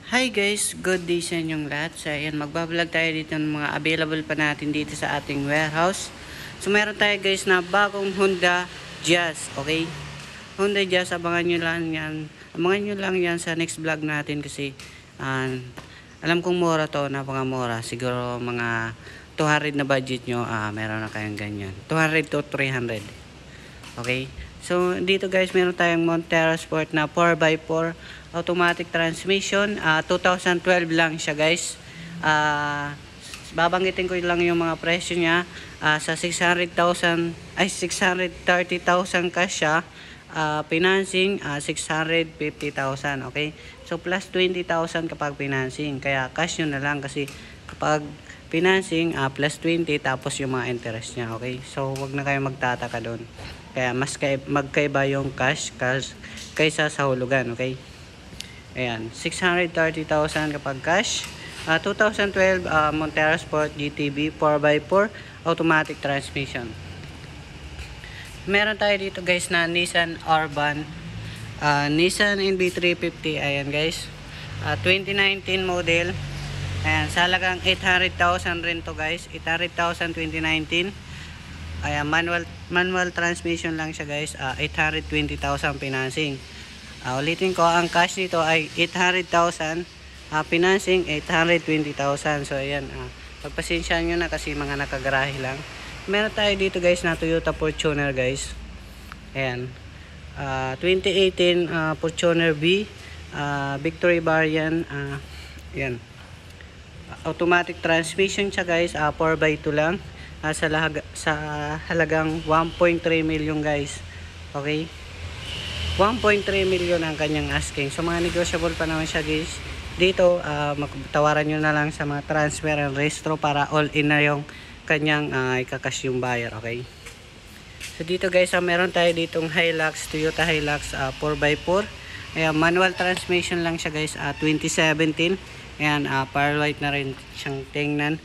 Hi guys, good day sa inyong lahat. So ayan, magbablog tayo dito ng mga available pa natin dito sa ating warehouse. So meron tayo guys na bagong Honda Jazz, okay? Honda Jazz, abangan nyo lang yan. Abangan nyo lang yan sa next vlog natin kasi alam kong mura to, napakamura. Siguro mga 200 na budget nyo, meron na kayong ganyan. 200 to 300. Okay? So, dito guys, meron tayong Montero Sport na 4x4 automatic transmission. 2012 lang siya guys. Babanggitin ko lang yung mga presyo niya. Sa 600,000, ay 630,000 cash siya. Financing, 650,000. Okay? So, plus 20,000 kapag financing. Kaya cash yun na lang kasi kapag financing, plus 20 tapos yung mga interest niya. Okay? So, wag na kayo magtataka doon. Kaya mas magkaiba yung cash kaysa sa hulugan, okay? Ayan, 630,000 kapag cash. 2012 Montero Sport GTB 4x4 automatic transmission. Meron tayo dito guys na Nissan Urban, Nissan NV350. Ayan guys, 2019 model. Ayan, sa halagang 800,000 rin to guys. 800,000 2019. Ayan, manual transmission lang siya guys. 820,000 financing. Ulitin ko, ang cash nito ay 800,000, financing 820,000. So ayan, pagpasensyahan nyo na kasi mga nakagarahe lang. Meron tayo dito guys na Toyota Fortuner guys. Ayan, 2018 Fortuner B, Victory variant. Ayan, automatic transmission siya guys. 4x2 lang. Sa halagang 1.3 million guys. Okay, 1.3 million ang kanyang asking. So mga negotiable pa naman siya guys. Dito magtawaran nyo na lang sa mga transfer and restro para all in na yung kanyang ikakas yung buyer. Okay, so dito guys, meron tayo ditong Hilux, Toyota Hilux 4x4. Ayan, manual transmission lang siya guys. 2017. Ayan, power light na rin siyang tingnan.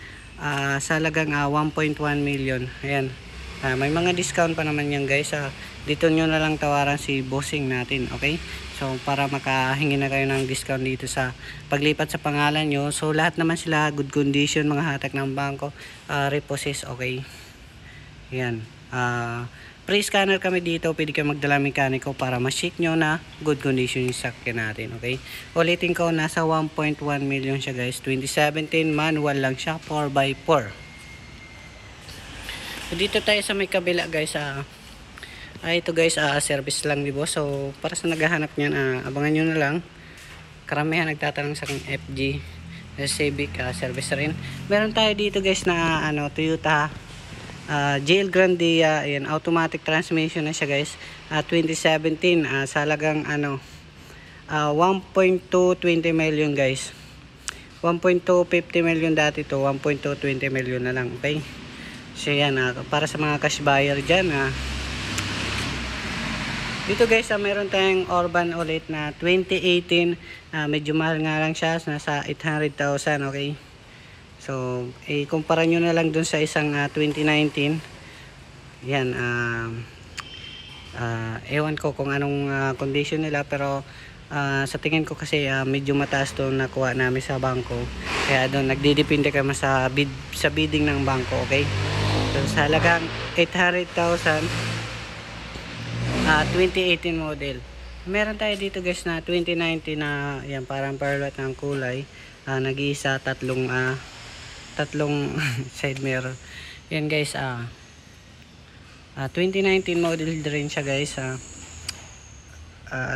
Sa halagang 1.1 million. Ayan, may mga discount pa naman yan guys. Dito nyo na lang tawaran si bossing natin. Okay, so para makahingi na kayo ng discount dito sa paglipat sa pangalan nyo. So lahat naman sila good condition, mga hatak ng bangko, repossess. Okay, ayan, pre-scanner kami dito. Pwede kayo magdala mekaniko para ma-check nyo na good condition yung sakyan natin. Okay, ulitin ko, nasa 1.1 million siya guys. 2017 manual lang siya, 4x4. So, dito tayo sa may kabila guys. Ito guys, service lang di boss. So para sa naghahanap niyan, abangan nyo na lang. Karamihan nagtatanong sa aking FG Civic, service rin. Meron tayo dito guys na Toyota GL Grandia. Ayan, automatic transmission na siya guys. 2017, sa halagang 1.220 million guys. 1.250 million dati to, 1.220 million na lang. Okay, so yan, para sa mga cash buyer dyan. Dito guys, meron tayong Urban ulit na 2018. Medyo mahal nga lang siya, nasa 800,000. Okay, so kumpara nyo na lang dun sa isang 2019. Yan, ewan ko kung anong condition nila, pero sa tingin ko kasi medyo mataas to nakuha namin sa bangko. Kaya doon nagdidepende kami sa bidding ng bangko. Okay, so sa halagang 800,000, 2018 model. Meron tayo dito guys na 2019 na yan, parang parlot ng kulay. Nag-iisa, tatlong side mirror. Yan guys, 2019 model din siya guys.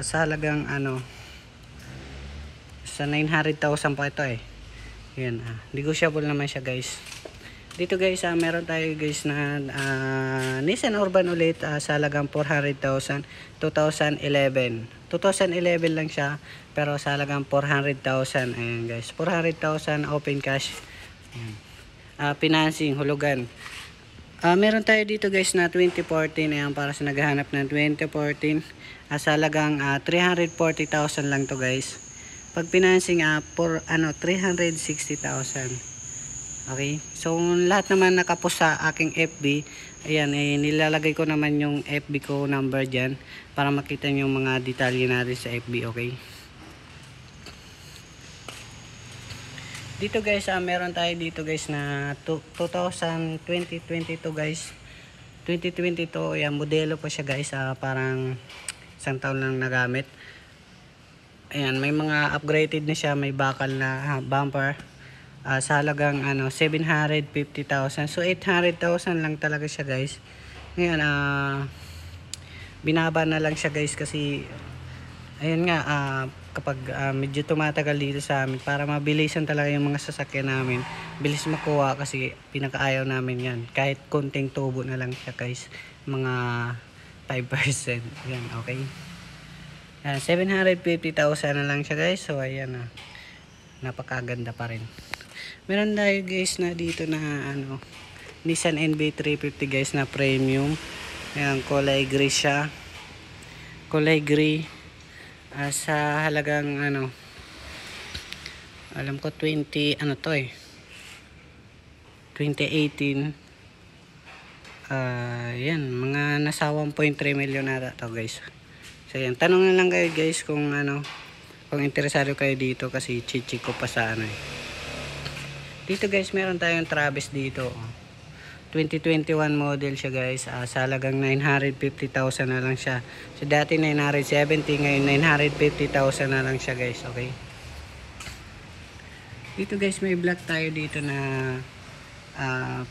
Sa halagang sa 900,000 pa ito eh. Yan, negotiable naman siya guys. Dito guys, meron tayo guys na Nissan Urban ulit, sa halagang 400,000, 2011 lang siya, pero sa halagang 400,000. Ayan guys, 400,000 open cash. Ayan. Financing, hulugan. Meron tayo dito guys na 2014. Ayan, para sa naghahanap ng 2014, sa halagang 340,000 lang to guys. Pag financing, 360,000. Okay, so lahat naman nakapos sa aking FB. Ayan, nilalagay ko naman yung FB ko number dyan para makita nyo yung mga detalye natin sa FB. Okay, Dito guys, meron tayo dito guys na 2022 guys. 2022, yan, modelo pa siya guys. Parang isang taon lang nagamit. Ayan, may mga upgraded na siya. May bakal na bumper. Sa halagang 750,000. So 800,000 lang talaga siya guys. Ngayon, binaba na lang siya guys kasi ayun nga, kapag medyo tumatagal dito sa amin, para mabilisan talaga yung mga sasakyan namin, bilis makuha kasi pinakaayaw namin yan. Kahit konting tubo na lang siya guys, mga 5%. Yan, okay. 750,000 na lang siya guys. So ayan, napakaganda pa rin. Meron tayo guys na dito na Nissan NV350 guys na premium. Ayan, kulay gray siya. Kulay gray. Sa halagang alam ko 20 2018. Yan, mga nasa 1.3 million na to guys. So yan, tanong na lang kayo guys kung kung interesado kayo dito kasi chichi ko pa sa Dito guys, meron tayong Travis dito. 2021 model siya guys. Sa halagang 950,000 na lang siya. So dati 970, ngayon 950,000 na lang siya guys. Okay. Dito guys, may black tayo dito na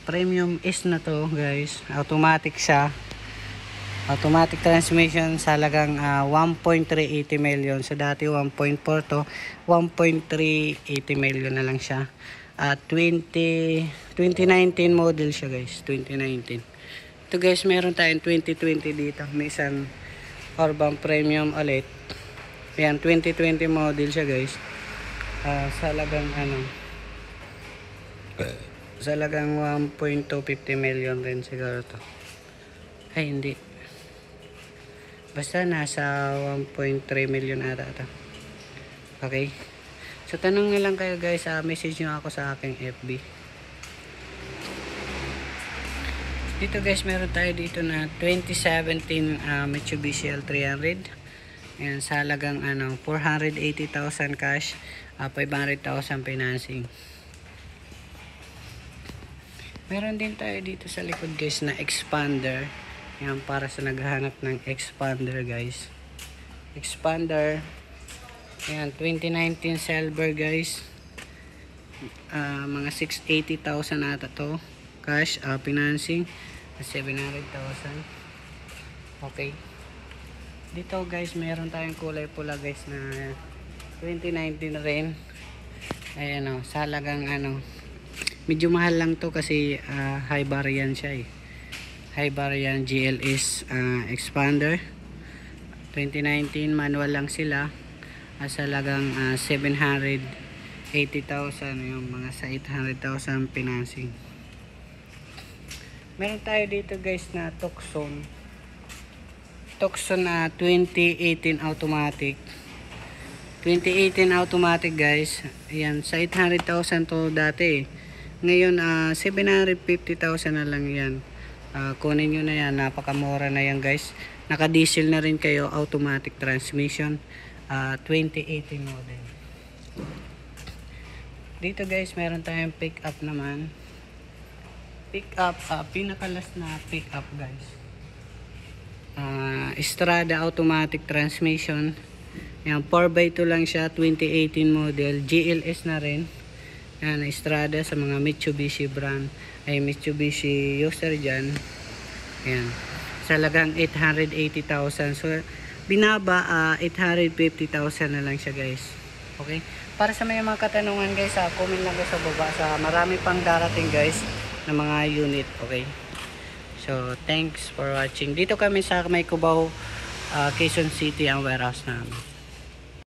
premium S na to guys. Automatic siya. Automatic transmission sa halagang 1.380 million. So dati 1.4 to 1.380 million na lang siya. 2019 model siya guys. 2019. Ito guys, meron tayong 2020 dito. Nissan Urban Premium ulit. Ayan, 2020 model siya guys. Sa halagang sa halagang 1.250 million rin siguro to. Ay, hindi. Basta nasa 1.3 million ata ito. Okay. So tanong na lang kayo guys, message nyo ako sa aking FB. Dito guys, meron tayo dito na 2017 Mitsubishi L300. Ayan, sa halagang 480,000 cash, 500,000 financing. Meron din tayo dito sa likod guys na expander. Ayan, para sa naghahanap ng expander guys. Expander. Ayan, 2019 silver guys. Mga 680,000 ata to. Cash, financing 700,000. Okay. Dito guys, meron tayong kulay pula guys na 2019 rin. Ayan sa halagang medyo mahal lang to kasi high variant siya eh. High variant GLS expander. 2019 manual lang sila. Sa halagang 780,000, yung mga sa 800,000 financing. Meron tayo dito guys na Tucson na 2018 automatic. 2018 automatic guys. Ayan, sa 800,000 to dati. Ngayon 750,000 na lang yan. Kunin nyo na yan, napakamura na yan guys. Naka diesel na rin kayo, automatic transmission. 2018 model. Dito guys, meron tayong pick up naman. Pick up, pinakalas na pick up guys. Strada automatic transmission. Yan, 4x2 lang siya, 2018 model. GLS na rin. Yan, Strada sa mga Mitsubishi brand. Ay, Mitsubishi user dyan. Yan. Sa halagang 880,000. So, binaba 850,000 na lang siya guys. Okay, para sa may mga katanungan guys, comment lang guys sa baba. Marami pang darating guys na mga unit. Okay, so thanks for watching. Dito kami sa may Cubao, Quezon City ang warehouse namin.